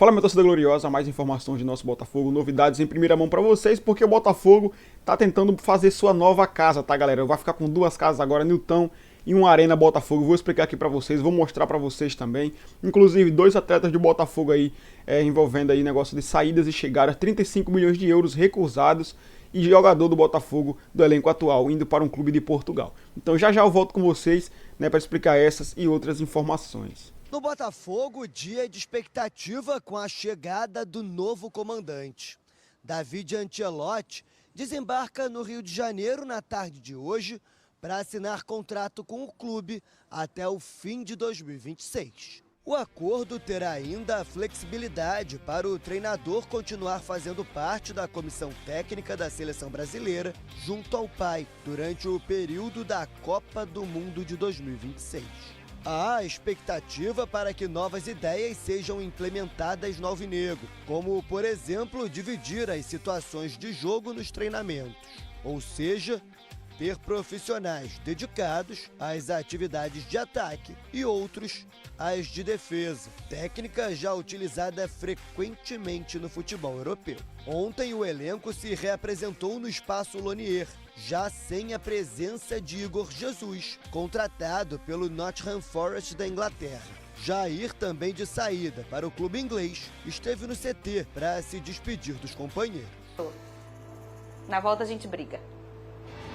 Fala, minha torcida gloriosa, mais informações de nosso Botafogo, novidades em primeira mão pra vocês, porque o Botafogo tá tentando fazer sua nova casa, tá, galera? Vai ficar com duas casas agora, Nilton e uma Arena Botafogo. Vou explicar aqui pra vocês, vou mostrar pra vocês também. Inclusive, dois atletas de Botafogo aí, envolvendo aí negócio de saídas e chegadas, 35 milhões de euros recusados, e jogador do Botafogo do elenco atual, indo para um clube de Portugal. Então já eu volto com vocês, né, para explicar essas e outras informações. No Botafogo, dia de expectativa com a chegada do novo comandante. David Ancelotti desembarca no Rio de Janeiro na tarde de hoje para assinar contrato com o clube até o fim de 2026. O acordo terá ainda a flexibilidade para o treinador continuar fazendo parte da comissão técnica da seleção brasileira junto ao pai durante o período da Copa do Mundo de 2026. Há expectativa para que novas ideias sejam implementadas no Alvinegro, como, por exemplo, dividir as situações de jogo nos treinamentos, ou seja, ter profissionais dedicados às atividades de ataque e outros às de defesa, técnica já utilizada frequentemente no futebol europeu. Ontem o elenco se reapresentou no Espaço Lonier, já sem a presença de Igor Jesus, contratado pelo Nottingham Forest da Inglaterra. Jair, também de saída para o clube inglês, esteve no CT para se despedir dos companheiros. Na volta a gente briga.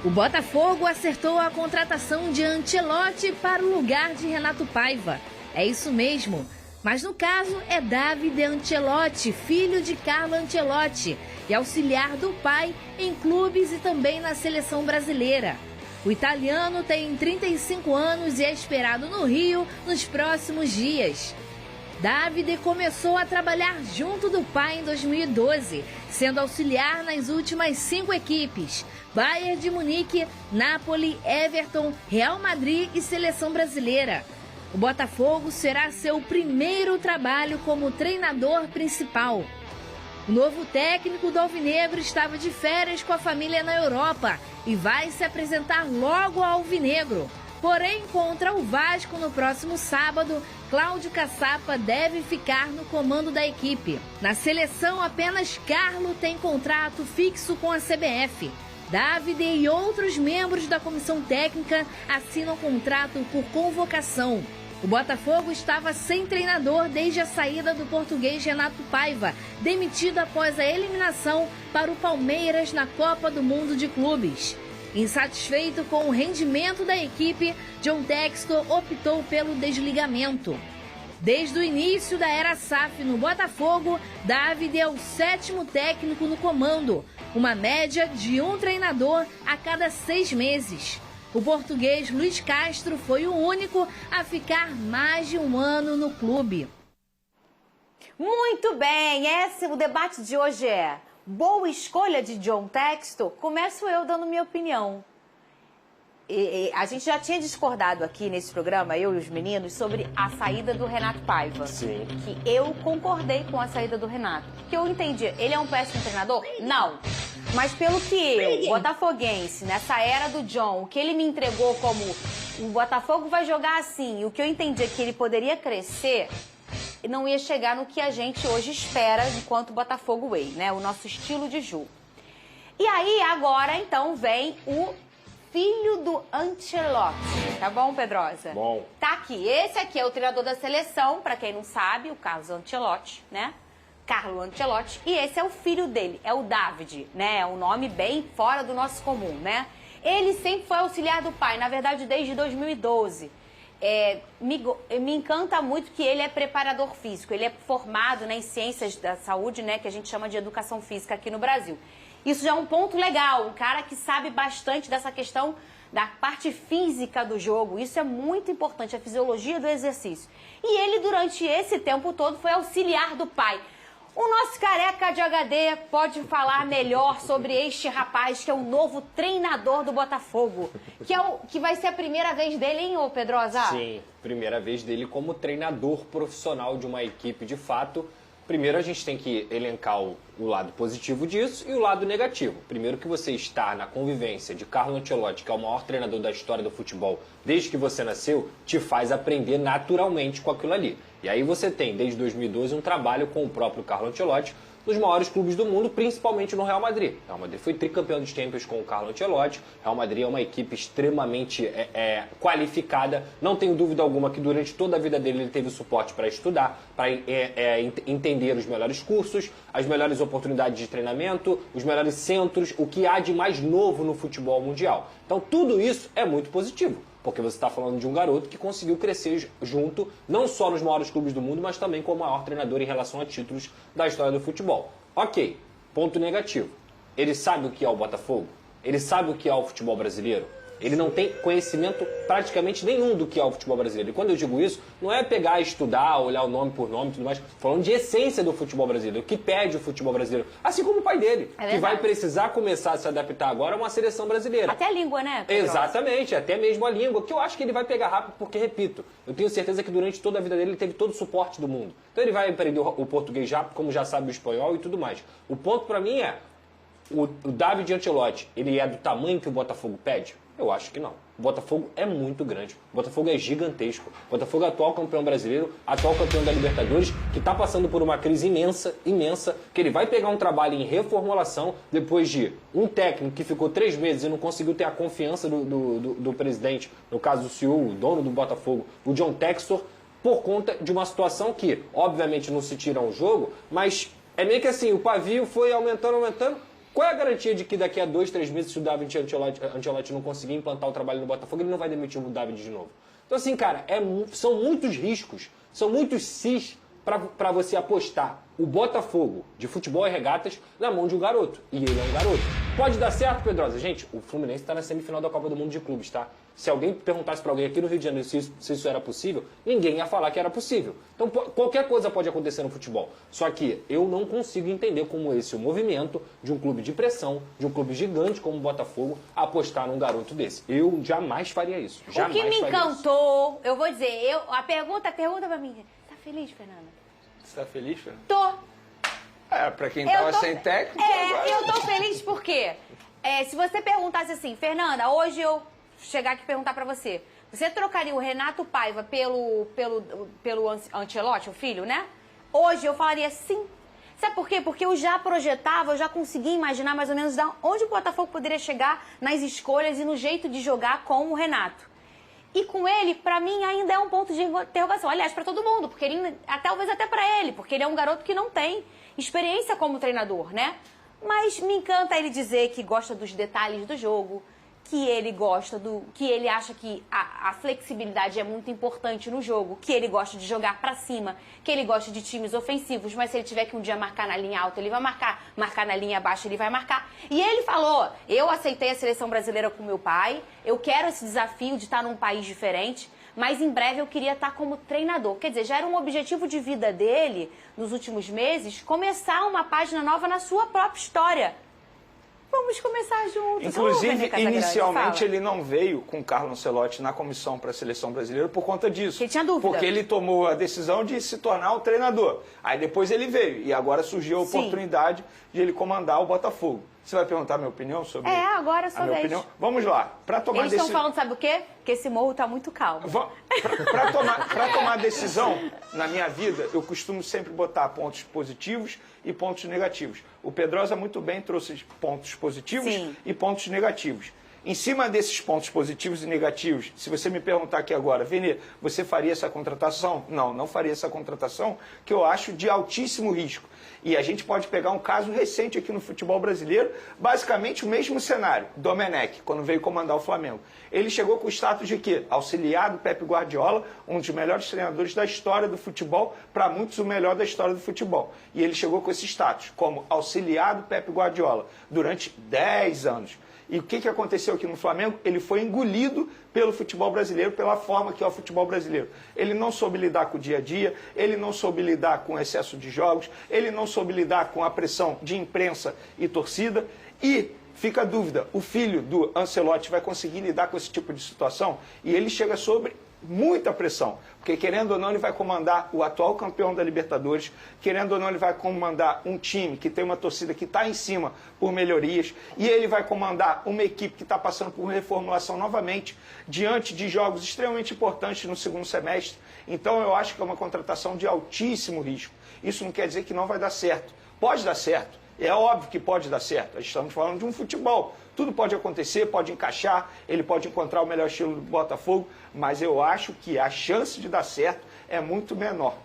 O Botafogo acertou a contratação de Ancelotti para o lugar de Renato Paiva. É isso mesmo. Mas no caso é David Ancelotti, filho de Carlo Ancelotti, e auxiliar do pai em clubes e também na seleção brasileira. O italiano tem 35 anos e é esperado no Rio nos próximos dias. David começou a trabalhar junto do pai em 2012, sendo auxiliar nas últimas 5 equipes: Bayern de Munique, Napoli, Everton, Real Madrid e Seleção Brasileira. O Botafogo será seu primeiro trabalho como treinador principal. O novo técnico do Alvinegro estava de férias com a família na Europa e vai se apresentar logo ao Alvinegro. Porém, contra o Vasco no próximo sábado, Cláudio Caçapa deve ficar no comando da equipe. Na seleção, apenas Carlo tem contrato fixo com a CBF. David e outros membros da comissão técnica assinam contrato por convocação. O Botafogo estava sem treinador desde a saída do português Renato Paiva, demitido após a eliminação para o Palmeiras na Copa do Mundo de Clubes. Insatisfeito com o rendimento da equipe, John Textor optou pelo desligamento. Desde o início da era SAF no Botafogo, David é o 7º técnico no comando, uma média de um treinador a cada 6 meses. O português Luiz Castro foi o único a ficar mais de um ano no clube. Muito bem, o debate de hoje é: boa escolha de John Textor? Começo eu dando minha opinião. A gente já tinha discordado aqui nesse programa, eu e os meninos, sobre a saída do Renato Paiva. Sim. Que eu concordei com a saída do Renato. Que eu entendi, ele é um péssimo treinador? Não. Mas pelo que eu, botafoguense, nessa era do John, o que ele me entregou como o Botafogo vai jogar assim, e o que eu entendi que ele poderia crescer, não ia chegar no que a gente hoje espera enquanto Botafogo Way, né? O nosso estilo de jogo. E aí, agora, então, vem o filho do Ancelotti. Tá bom, Pedrosa? Bom. Tá aqui. Esse aqui é o treinador da seleção, pra quem não sabe, o Carlos Ancelotti, né? Carlo Ancelotti. E esse é o filho dele, é o David, né? É um nome bem fora do nosso comum, né? Ele sempre foi auxiliar do pai, na verdade, desde 2012. Me encanta muito que ele é preparador físico. Ele é formado, né, em ciências da saúde, né? Que a gente chama de educação física aqui no Brasil. Isso já é um ponto legal, um cara que sabe bastante dessa questão da parte física do jogo. Isso é muito importante, a fisiologia do exercício. E ele, durante esse tempo todo, foi auxiliar do pai. O nosso careca de HD pode falar melhor sobre este rapaz, que é o novo treinador do Botafogo. Que vai ser a primeira vez dele, hein, ô Pedrosa? Sim, primeira vez dele como treinador profissional de uma equipe de fato. Primeiro a gente tem que elencar o lado positivo disso e o lado negativo. Primeiro que você está na convivência de Carlo Ancelotti, que é o maior treinador da história do futebol desde que você nasceu, te faz aprender naturalmente com aquilo ali. E aí você tem, desde 2012, um trabalho com o próprio Carlo Ancelotti nos maiores clubes do mundo, principalmente no Real Madrid. O Real Madrid foi tricampeão dos Champions com o Carlo Ancelotti. O Real Madrid é uma equipe extremamente qualificada. Não tenho dúvida alguma que durante toda a vida dele ele teve suporte para estudar, para entender os melhores cursos, as melhores oportunidades de treinamento, os melhores centros, o que há de mais novo no futebol mundial. Então tudo isso é muito positivo, porque você está falando de um garoto que conseguiu crescer junto, não só nos maiores clubes do mundo, mas também como o maior treinador em relação a títulos da história do futebol. Ok, ponto negativo. Ele sabe o que é o Botafogo? Ele sabe o que é o futebol brasileiro? Ele não tem conhecimento praticamente nenhum do que é o futebol brasileiro. E quando eu digo isso, não é pegar, estudar, olhar o nome por nome e tudo mais. Falando de essência do futebol brasileiro, o que pede o futebol brasileiro. Assim como o pai dele, que vai precisar começar a se adaptar agora a uma seleção brasileira. Até a língua, né? Exatamente, até mesmo a língua, que eu acho que ele vai pegar rápido, porque, repito, eu tenho certeza que durante toda a vida dele ele teve todo o suporte do mundo. Então ele vai aprender o português já, como já sabe o espanhol e tudo mais. O ponto pra mim é, o David Ancelotti, ele é do tamanho que o Botafogo pede? Eu acho que não. O Botafogo é muito grande. O Botafogo é gigantesco. O Botafogo é atual campeão brasileiro, atual campeão da Libertadores, que está passando por uma crise imensa, que ele vai pegar um trabalho em reformulação depois de um técnico que ficou 3 meses e não conseguiu ter a confiança do presidente, no caso do CEO, o dono do Botafogo, o John Textor, por conta de uma situação que, obviamente, não se tira um jogo, mas é meio que assim, o pavio foi aumentando. Qual é a garantia de que daqui a 2, 3 meses, se o David Ancelotti não conseguir implantar o trabalho no Botafogo, ele não vai demitir o David de novo? Então, assim, cara, são muitos riscos, são muitos sis para você apostar o Botafogo de futebol e regatas na mão de um garoto. E ele é um garoto. Pode dar certo, Pedrosa? Gente, o Fluminense está na semifinal da Copa do Mundo de Clubes, tá? Se alguém perguntasse para alguém aqui no Rio de Janeiro se isso era possível, ninguém ia falar que era possível. Então, qualquer coisa pode acontecer no futebol. Só que eu não consigo entender como esse o movimento de um clube de pressão, de um clube gigante como o Botafogo, apostar num garoto desse. Eu jamais faria isso. O que me encantou, eu vou dizer, a pergunta pra mim, tá feliz, Fernanda? Você tá feliz, Fernanda? Tô. Pra quem tava sem técnico... agora... eu tô feliz porque se você perguntasse assim, Fernanda, hoje eu chegar aqui e perguntar pra você, você trocaria o Renato Paiva pelo Ancelotti, o filho, né? Hoje eu falaria sim. Sabe por quê? Porque eu já projetava, eu já conseguia imaginar mais ou menos onde o Botafogo poderia chegar nas escolhas e no jeito de jogar com o Renato. E com ele, pra mim, ainda é um ponto de interrogação. Aliás, pra todo mundo, porque talvez até pra ele, porque ele é um garoto que não tem experiência como treinador, né? Mas me encanta ele dizer que gosta dos detalhes do jogo, que ele gosta que ele acha que a flexibilidade é muito importante no jogo, que ele gosta de jogar pra cima, que ele gosta de times ofensivos, mas se ele tiver que um dia marcar na linha alta, ele vai marcar na linha baixa, ele vai marcar. E ele falou, eu aceitei a seleção brasileira com meu pai, eu quero esse desafio de estar num país diferente, mas em breve eu queria estar como treinador. Quer dizer, já era um objetivo de vida dele, nos últimos meses, começar uma página nova na sua própria história. Vamos começar juntos. Inclusive, inicialmente ele não veio com o Carlo Ancelotti na comissão para a seleção brasileira por conta disso. Ele tinha dúvida. Porque ele tomou a decisão de se tornar o treinador. Aí depois ele veio. E agora surgiu a oportunidade de ele comandar o Botafogo. Você vai perguntar a minha opinião sobre agora é sua vez. opinião? Vamos lá. Eles estão falando, sabe o quê? Que esse morro está muito calmo. Para tomar decisão na minha vida, eu costumo sempre botar pontos positivos e pontos negativos. O Pedrosa muito bem trouxe pontos positivos e pontos negativos. Em cima desses pontos positivos e negativos, se você me perguntar aqui agora, Vini, você faria essa contratação? Não, não faria essa contratação, que eu acho de altíssimo risco. E a gente pode pegar um caso recente aqui no futebol brasileiro, basicamente o mesmo cenário. Domenech, quando veio comandar o Flamengo. Ele chegou com o status de quê? Auxiliar do Pep Guardiola, um dos melhores treinadores da história do futebol, para muitos o melhor da história do futebol. E ele chegou com esse status, como auxiliar do Pep Guardiola, durante 10 anos. E o que aconteceu aqui no Flamengo? Ele foi engolido pelo futebol brasileiro, pela forma que é o futebol brasileiro. Ele não soube lidar com o dia a dia, ele não soube lidar com o excesso de jogos, ele não soube lidar com a pressão de imprensa e torcida. E fica a dúvida, o filho do Ancelotti vai conseguir lidar com esse tipo de situação? E ele chega muita pressão, porque querendo ou não ele vai comandar o atual campeão da Libertadores, querendo ou não ele vai comandar um time que tem uma torcida que está em cima por melhorias, e ele vai comandar uma equipe que está passando por reformulação novamente, diante de jogos extremamente importantes no segundo semestre. Então eu acho que é uma contratação de altíssimo risco. Isso não quer dizer que não vai dar certo. Pode dar certo, é óbvio que pode dar certo, estamos falando de um futebol. Tudo pode acontecer, pode encaixar, ele pode encontrar o melhor estilo do Botafogo, mas eu acho que a chance de dar certo é muito menor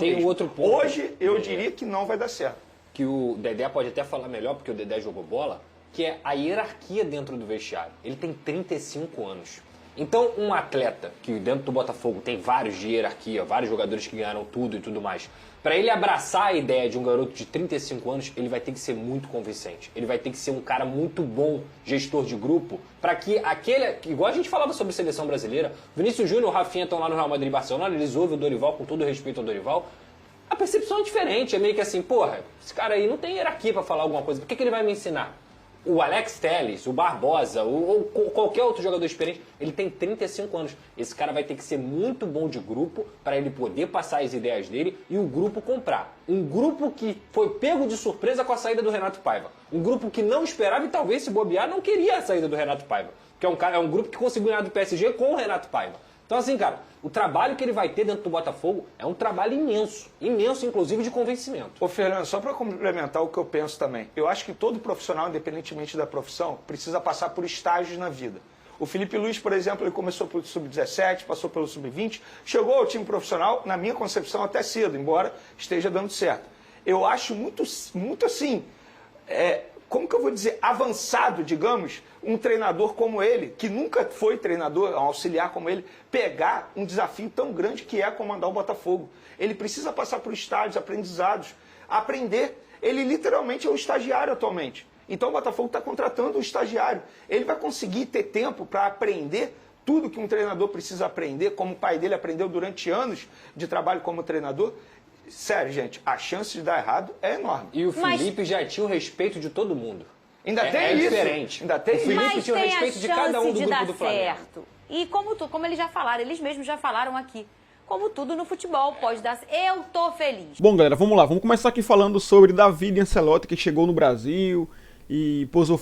Tem mesmo. outro ponto. Hoje eu diria que não vai dar certo. Que o Dedé pode até falar melhor, porque o Dedé jogou bola, que é a hierarquia dentro do vestiário. Ele tem 35 anos. Então, um atleta que dentro do Botafogo tem vários de hierarquia, vários jogadores que ganharam tudo e tudo mais, para ele abraçar a ideia de um garoto de 35 anos, ele vai ter que ser muito convincente. Ele vai ter que ser um cara muito bom, gestor de grupo, para que aquele... Igual a gente falava sobre seleção brasileira, Vinícius Júnior e o Rafinha estão lá no Real Madrid e Barcelona, eles ouvem o Dorival, com todo respeito ao Dorival, a percepção é diferente, é meio que assim, porra, esse cara aí não tem hierarquia para falar alguma coisa, por que ele vai me ensinar? O Alex Telles, o Barbosa, ou qualquer outro jogador experiente, ele tem 35 anos. Esse cara vai ter que ser muito bom de grupo para ele poder passar as ideias dele e o grupo comprar. Um grupo que foi pego de surpresa com a saída do Renato Paiva. Um grupo que não esperava e talvez se bobear não queria a saída do Renato Paiva. Que é um grupo que conseguiu ganhar do PSG com o Renato Paiva. Então assim, cara, o trabalho que ele vai ter dentro do Botafogo é um trabalho imenso. Imenso, inclusive, de convencimento. Ô Fernando, só para complementar o que eu penso também. Eu acho que todo profissional, independentemente da profissão, precisa passar por estágios na vida. O Felipe Luiz, por exemplo, ele começou pelo Sub-17, passou pelo Sub-20, chegou ao time profissional, na minha concepção, até cedo, embora esteja dando certo. Eu acho muito assim... como que eu vou dizer, avançado, digamos, um treinador como ele, que nunca foi treinador, um auxiliar como ele, pegar um desafio tão grande que é comandar o Botafogo. Ele precisa passar por estágios, aprendizados, aprender. Ele literalmente é um estagiário atualmente. Então o Botafogo está contratando um estagiário. Ele vai conseguir ter tempo para aprender tudo que um treinador precisa aprender, como o pai dele aprendeu durante anos de trabalho como treinador. Sério, gente, a chance de dar errado é enorme. E o Felipe já tinha o respeito de todo mundo. Ainda tem isso. Diferente. Ainda tem o Felipe Mas tinha o tem respeito a de cada um do chance de grupo dar do Flamengo. certo. E como eles já falaram, eles mesmos já falaram aqui, como tudo no futebol pode dar certo. Eu tô feliz. Bom, galera, vamos lá. Vamos começar aqui falando sobre David Ancelotti, que chegou no Brasil e posou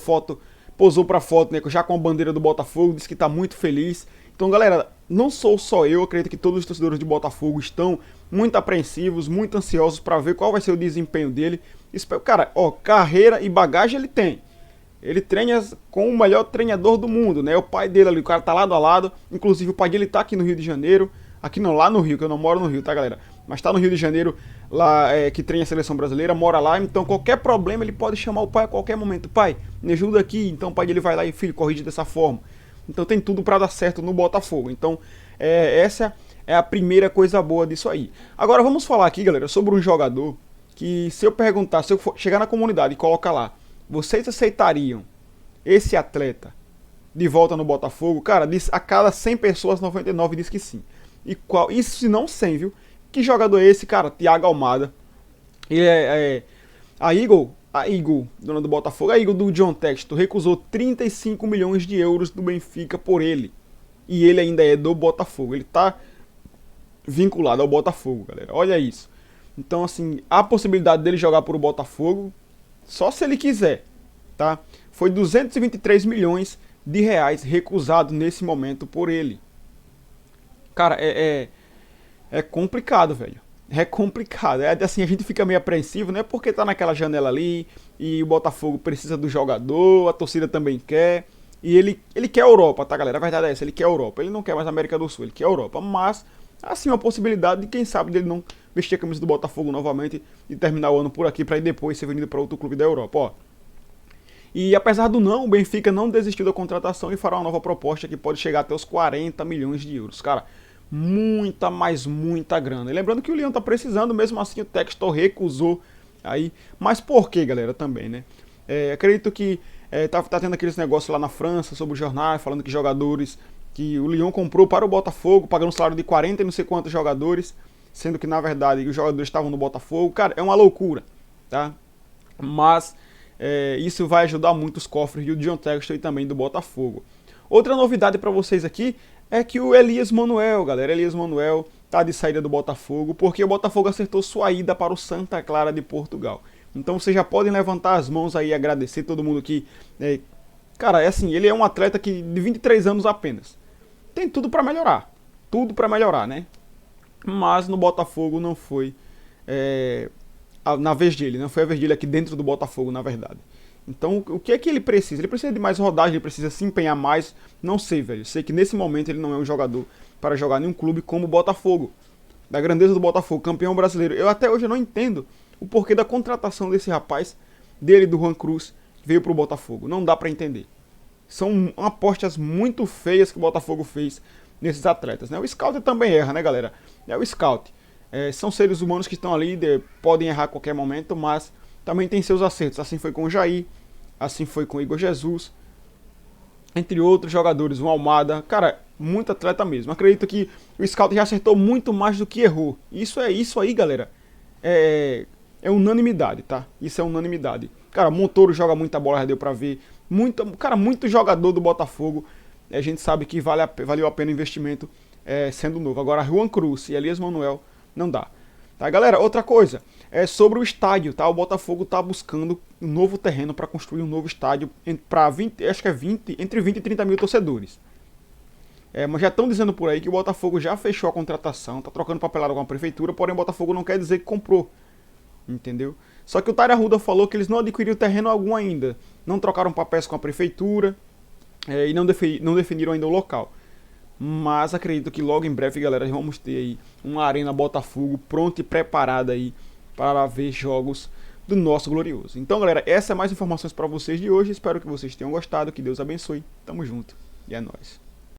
pra foto, né, já com a bandeira do Botafogo, disse que tá muito feliz. Então, galera, não sou só eu acredito que todos os torcedores de Botafogo estão muito apreensivos, muito ansiosos para ver qual vai ser o desempenho dele. Cara, carreira e bagagem ele tem. Ele treina com o melhor treinador do mundo, né? O pai dele ali, o cara tá lado a lado. Inclusive o pai dele tá aqui no Rio de Janeiro. Aqui não, lá no Rio, que eu não moro no Rio, tá, galera? Mas tá no Rio de Janeiro, lá que treina a seleção brasileira, mora lá. Então qualquer problema ele pode chamar o pai a qualquer momento. Pai, me ajuda aqui. Então o pai dele vai lá e, filho, corrige dessa forma. Então tem tudo para dar certo no Botafogo. Então essa é a primeira coisa boa disso aí. Agora vamos falar aqui, galera, sobre um jogador que, se eu perguntar, se eu chegar na comunidade e colocar lá, vocês aceitariam esse atleta de volta no Botafogo? Cara, a cada 100 pessoas, 99 diz que sim. Isso se não 100, viu? Que jogador é esse, cara? Thiago Almada. Ele a Eagle, dona do Botafogo, a Eagle do John Textor, recusou 35 milhões de euros do Benfica por ele. E ele ainda é do Botafogo. Ele tá vinculado ao Botafogo, galera. Olha isso. Então, assim, a possibilidade dele jogar por o Botafogo, só se ele quiser, tá? Foi 223 milhões de reais recusado nesse momento por ele. Cara, é complicado, velho. É complicado. Assim, a gente fica meio apreensivo, né? Porque tá naquela janela ali e o Botafogo precisa do jogador, a torcida também quer. E ele quer a Europa, tá, galera? A verdade é essa, ele quer a Europa. Ele não quer mais a América do Sul, ele quer a Europa. Mas, assim, uma possibilidade de, quem sabe, dele não vestir a camisa do Botafogo novamente e terminar o ano por aqui pra ir depois ser vendido para outro clube da Europa, ó. E apesar do não, o Benfica não desistiu da contratação e fará uma nova proposta que pode chegar até os 40 milhões de euros. Cara, muita, mas muita grana. E lembrando que o Lyon tá precisando, mesmo assim o Textor recusou aí. Mas por que, galera, também, né? Acredito que tá tendo aqueles negócios lá na França sobre o jornal, falando que jogadores que o Lyon comprou para o Botafogo, pagando um salário de 40 e não sei quantos jogadores, sendo que na verdade os jogadores estavam no Botafogo. Cara, é uma loucura, tá? Mas isso vai ajudar muito os cofres do John Textor e também do Botafogo. Outra novidade para vocês aqui é que o Elias Manuel, galera, Elias Manuel tá de saída do Botafogo, porque o Botafogo acertou sua ida para o Santa Clara de Portugal. Então vocês já podem levantar as mãos aí e agradecer todo mundo que... cara, é assim, ele é um atleta que de 23 anos apenas. Tem tudo para melhorar, né? Mas no Botafogo não foi na vez dele, não foi a vez dele aqui dentro do Botafogo, na verdade. Então, o que é que ele precisa? Ele precisa de mais rodagem, ele precisa se empenhar mais. Não sei, velho. Sei que nesse momento ele não é um jogador para jogar em um clube como o Botafogo. Da grandeza do Botafogo, campeão brasileiro. Eu até hoje não entendo o porquê da contratação desse rapaz, dele, do Juan Cruz, que veio pro Botafogo. Não dá para entender. São apostas muito feias que o Botafogo fez nesses atletas, né? O scout também erra, né, galera? É o scout. São seres humanos que estão ali, podem errar a qualquer momento, mas também tem seus acertos. Assim foi com o Jair, assim foi com o Igor Jesus, entre outros jogadores, o Almada. Cara, muito atleta mesmo. Acredito que o scout já acertou muito mais do que errou. Isso aí, galera, é unanimidade, tá? Isso é unanimidade. Cara, Montoro joga muita bola, já deu pra ver. Muito jogador do Botafogo. A gente sabe que valeu a pena o investimento sendo novo. Agora, Juan Cruz e Elias Manuel, não dá. Tá, galera? Outra coisa, sobre o estádio, tá? O Botafogo tá buscando um novo terreno para construir um novo estádio para entre 20 e 30 mil torcedores. Mas já estão dizendo por aí que o Botafogo já fechou a contratação, tá trocando papelada com a prefeitura, porém o Botafogo não quer dizer que comprou. Entendeu? Só que o Tário Arruda falou que eles não adquiriram terreno algum ainda. Não trocaram papéis com a prefeitura e não definiram ainda o local. Mas acredito que logo em breve, galera, vamos ter aí uma Arena Botafogo pronta e preparada aí para ver jogos do nosso glorioso. Então, galera, essa é mais informações para vocês de hoje. Espero que vocês tenham gostado. Que Deus abençoe. Tamo junto. E é nóis.